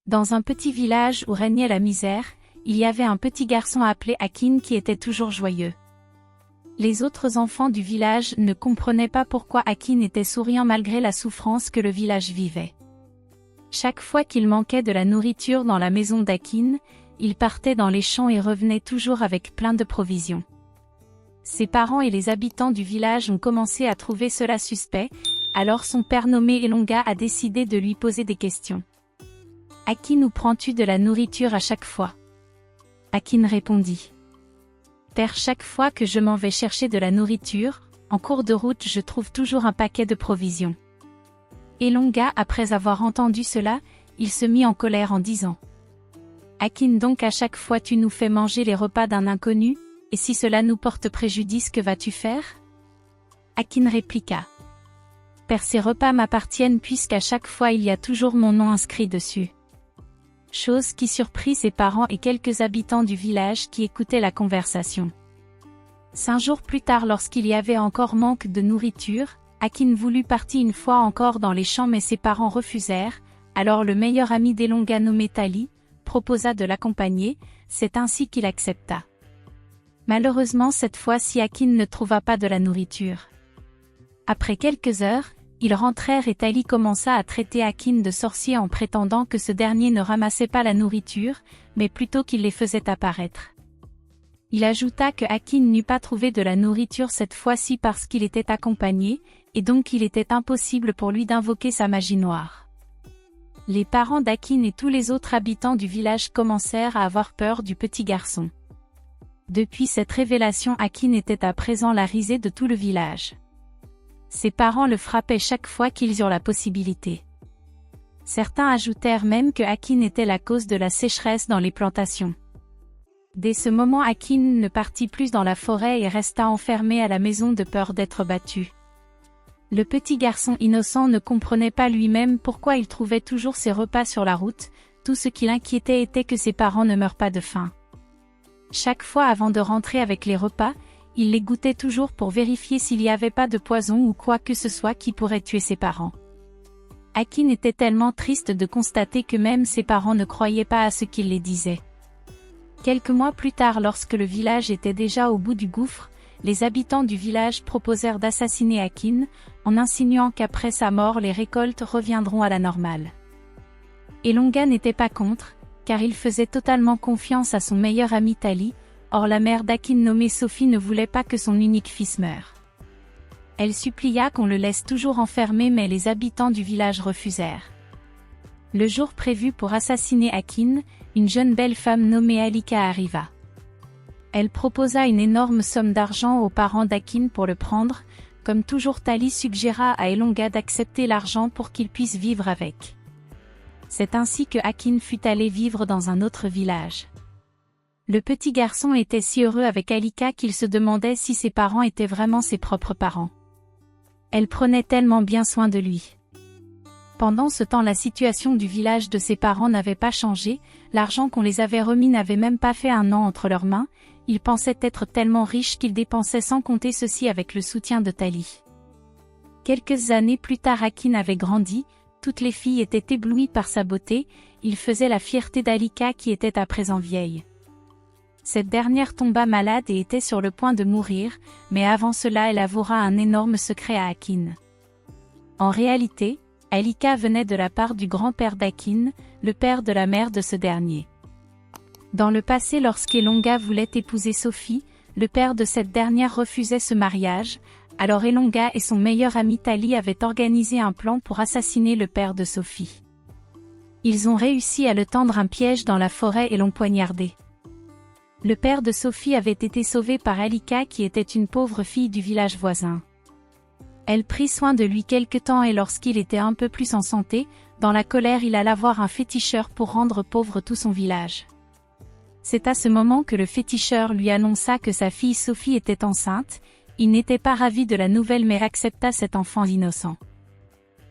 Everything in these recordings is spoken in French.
Dans un petit village où régnait la misère, il y avait un petit garçon appelé Akin qui était toujours joyeux. Les autres enfants du village ne comprenaient pas pourquoi Akin était souriant malgré la souffrance que le village vivait. Chaque fois qu'il manquait de la nourriture dans la maison d'Akin, il partait dans les champs et revenait toujours avec plein de provisions. Ses parents et les habitants du village ont commencé à trouver cela suspect, alors son père nommé Elonga a décidé de lui poser des questions. « Akin, où prends-tu de la nourriture à chaque fois ?» Akin répondit. « Père, chaque fois que je m'en vais chercher de la nourriture, en cours de route je trouve toujours un paquet de provisions. » Elonga, après avoir entendu cela, il se mit en colère en disant. « Akin, donc à chaque fois tu nous fais manger les repas d'un inconnu, et si cela nous porte préjudice, que vas-tu faire ?» Akin répliqua. « Père, ces repas m'appartiennent puisqu'à chaque fois il y a toujours mon nom inscrit dessus. » Chose qui surprit ses parents et quelques habitants du village qui écoutaient la conversation. 5 jours plus tard, lorsqu'il y avait encore manque de nourriture, Akin voulut partir une fois encore dans les champs mais ses parents refusèrent, alors le meilleur ami d'Elonga nommé Tali proposa de l'accompagner, c'est ainsi qu'il accepta. Malheureusement cette fois-ci Akin ne trouva pas de la nourriture. Après quelques heures, ils rentrèrent et Tali commença à traiter Akin de sorcier en prétendant que ce dernier ne ramassait pas la nourriture, mais plutôt qu'il les faisait apparaître. Il ajouta que Akin n'eût pas trouvé de la nourriture cette fois-ci parce qu'il était accompagné, et donc il était impossible pour lui d'invoquer sa magie noire. Les parents d'Akin et tous les autres habitants du village commencèrent à avoir peur du petit garçon. Depuis cette révélation, Akin était à présent la risée de tout le village. Ses parents le frappaient chaque fois qu'ils eurent la possibilité. Certains ajoutèrent même que Akin était la cause de la sécheresse dans les plantations. Dès ce moment, Akin ne partit plus dans la forêt et resta enfermé à la maison de peur d'être battu. Le petit garçon innocent ne comprenait pas lui-même pourquoi il trouvait toujours ses repas sur la route, tout ce qui l'inquiétait était que ses parents ne meurent pas de faim. Chaque fois avant de rentrer avec les repas, il les goûtait toujours pour vérifier s'il n'y avait pas de poison ou quoi que ce soit qui pourrait tuer ses parents. Akin était tellement triste de constater que même ses parents ne croyaient pas à ce qu'il les disait. Quelques mois plus tard, lorsque le village était déjà au bout du gouffre, les habitants du village proposèrent d'assassiner Akin, en insinuant qu'après sa mort les récoltes reviendront à la normale. Elonga n'était pas contre, car il faisait totalement confiance à son meilleur ami Tali. Or la mère d'Akin nommée Sophie ne voulait pas que son unique fils meure. Elle supplia qu'on le laisse toujours enfermé mais les habitants du village refusèrent. Le jour prévu pour assassiner Akin, une jeune belle femme nommée Alika arriva. Elle proposa une énorme somme d'argent aux parents d'Akin pour le prendre, comme toujours Tali suggéra à Elonga d'accepter l'argent pour qu'il puisse vivre avec. C'est ainsi que Akin fut allé vivre dans un autre village. Le petit garçon était si heureux avec Alika qu'il se demandait si ses parents étaient vraiment ses propres parents. Elle prenait tellement bien soin de lui. Pendant ce temps, la situation du village de ses parents n'avait pas changé, l'argent qu'on les avait remis n'avait même pas fait 1 an entre leurs mains, ils pensaient être tellement riches qu'ils dépensaient sans compter ceci avec le soutien de Tali. Quelques années plus tard, Akin avait grandi, toutes les filles étaient éblouies par sa beauté, il faisait la fierté d'Alika qui était à présent vieille. Cette dernière tomba malade et était sur le point de mourir, mais avant cela elle avoua un énorme secret à Akin. En réalité, Alika venait de la part du grand-père d'Akin, le père de la mère de ce dernier. Dans le passé, lorsqu'Elonga voulait épouser Sophie, le père de cette dernière refusait ce mariage, alors Elonga et son meilleur ami Tali avaient organisé un plan pour assassiner le père de Sophie. Ils ont réussi à le tendre un piège dans la forêt et l'ont poignardé. Le père de Sophie avait été sauvé par Alika qui était une pauvre fille du village voisin. Elle prit soin de lui quelque temps et lorsqu'il était un peu plus en santé, dans la colère il alla voir un féticheur pour rendre pauvre tout son village. C'est à ce moment que le féticheur lui annonça que sa fille Sophie était enceinte, il n'était pas ravi de la nouvelle mais accepta cet enfant innocent.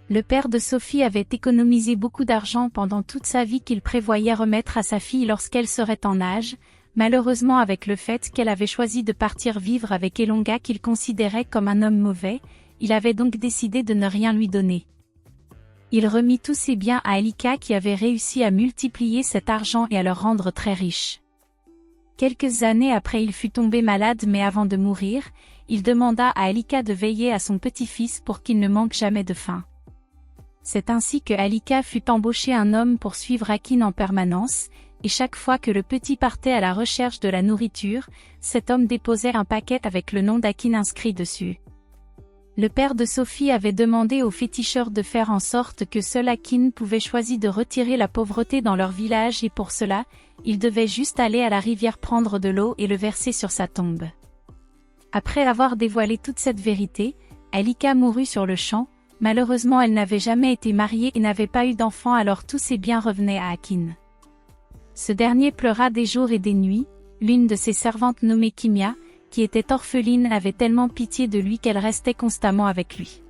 Le père de Sophie avait économisé beaucoup d'argent pendant toute sa vie qu'il prévoyait remettre à sa fille lorsqu'elle serait en âge. Malheureusement, avec le fait qu'elle avait choisi de partir vivre avec Elonga qu'il considérait comme un homme mauvais, il avait donc décidé de ne rien lui donner. Il remit tous ses biens à Alika qui avait réussi à multiplier cet argent et à le rendre très riche. Quelques années après il fut tombé malade mais avant de mourir, il demanda à Alika de veiller à son petit-fils pour qu'il ne manque jamais de faim. C'est ainsi que Alika fut embauché un homme pour suivre Akin en permanence, et chaque fois que le petit partait à la recherche de la nourriture, cet homme déposait un paquet avec le nom d'Akin inscrit dessus. Le père de Sophie avait demandé aux féticheurs de faire en sorte que seul Akin pouvait choisir de retirer la pauvreté dans leur village et pour cela, il devait juste aller à la rivière prendre de l'eau et le verser sur sa tombe. Après avoir dévoilé toute cette vérité, Alika mourut sur le champ. Malheureusement elle n'avait jamais été mariée et n'avait pas eu d'enfant alors tous ses biens revenaient à Akin. Ce dernier pleura des jours et des nuits, l'une de ses servantes nommée Kimia, qui était orpheline avait tellement pitié de lui qu'elle restait constamment avec lui.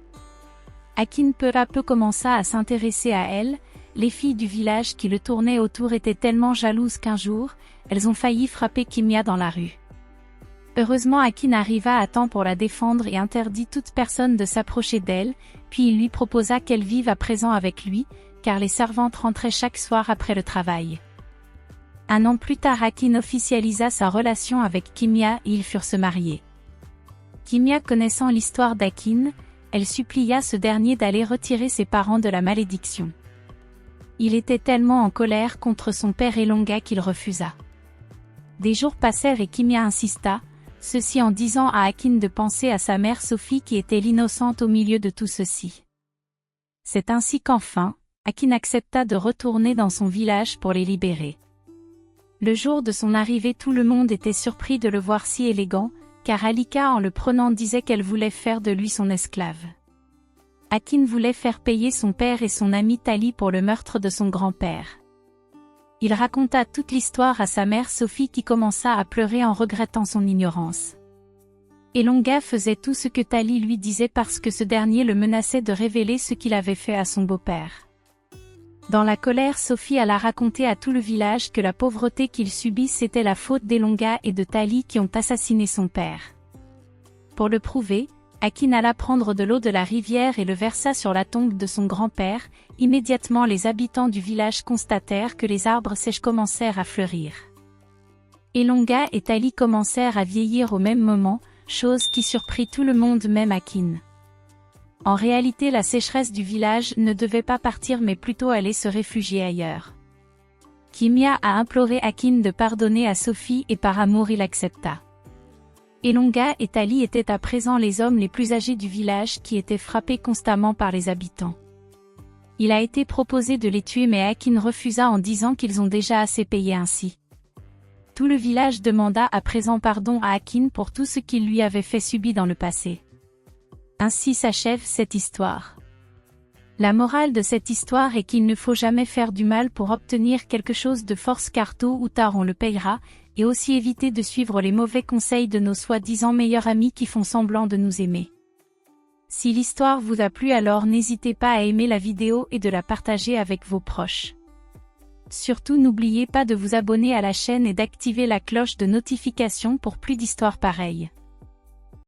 Akin peu à peu commença à s'intéresser à elle, les filles du village qui le tournaient autour étaient tellement jalouses qu'un jour, elles ont failli frapper Kimia dans la rue. Heureusement Akin arriva à temps pour la défendre et interdit toute personne de s'approcher d'elle, puis il lui proposa qu'elle vive à présent avec lui, car les servantes rentraient chaque soir après le travail. Un an plus tard Akin officialisa sa relation avec Kimia et ils furent se marier. Kimia connaissant l'histoire d'Akin, elle supplia ce dernier d'aller retirer ses parents de la malédiction. Il était tellement en colère contre son père Elonga qu'il refusa. Des jours passèrent et Kimia insista, ceci en disant à Akin de penser à sa mère Sophie qui était l'innocente au milieu de tout ceci. C'est ainsi qu'enfin, Akin accepta de retourner dans son village pour les libérer. Le jour de son arrivée tout le monde était surpris de le voir si élégant, car Alika en le prenant disait qu'elle voulait faire de lui son esclave. Akin voulait faire payer son père et son ami Tali pour le meurtre de son grand-père. Il raconta toute l'histoire à sa mère Sophie qui commença à pleurer en regrettant son ignorance. Elonga faisait tout ce que Tali lui disait parce que ce dernier le menaçait de révéler ce qu'il avait fait à son beau-père. Dans la colère Sophie alla raconter à tout le village que la pauvreté qu'il subissait était la faute d'Elonga et de Tali qui ont assassiné son père. Pour le prouver, Akin alla prendre de l'eau de la rivière et le versa sur la tombe de son grand-père. Immédiatement les habitants du village constatèrent que les arbres sèches commencèrent à fleurir. Elonga et Tali commencèrent à vieillir au même moment, chose qui surprit tout le monde même Akin. En réalité la sécheresse du village ne devait pas partir mais plutôt aller se réfugier ailleurs. Kimia a imploré Akin de pardonner à Sophie et par amour il accepta. Elonga et Tali étaient à présent les hommes les plus âgés du village qui étaient frappés constamment par les habitants. Il a été proposé de les tuer mais Akin refusa en disant qu'ils ont déjà assez payé ainsi. Tout le village demanda à présent pardon à Akin pour tout ce qu'il lui avait fait subir dans le passé. Ainsi s'achève cette histoire. La morale de cette histoire est qu'il ne faut jamais faire du mal pour obtenir quelque chose de force car tôt ou tard on le payera, et aussi éviter de suivre les mauvais conseils de nos soi-disant meilleurs amis qui font semblant de nous aimer. Si l'histoire vous a plu alors n'hésitez pas à aimer la vidéo et de la partager avec vos proches. Surtout n'oubliez pas de vous abonner à la chaîne et d'activer la cloche de notification pour plus d'histoires pareilles.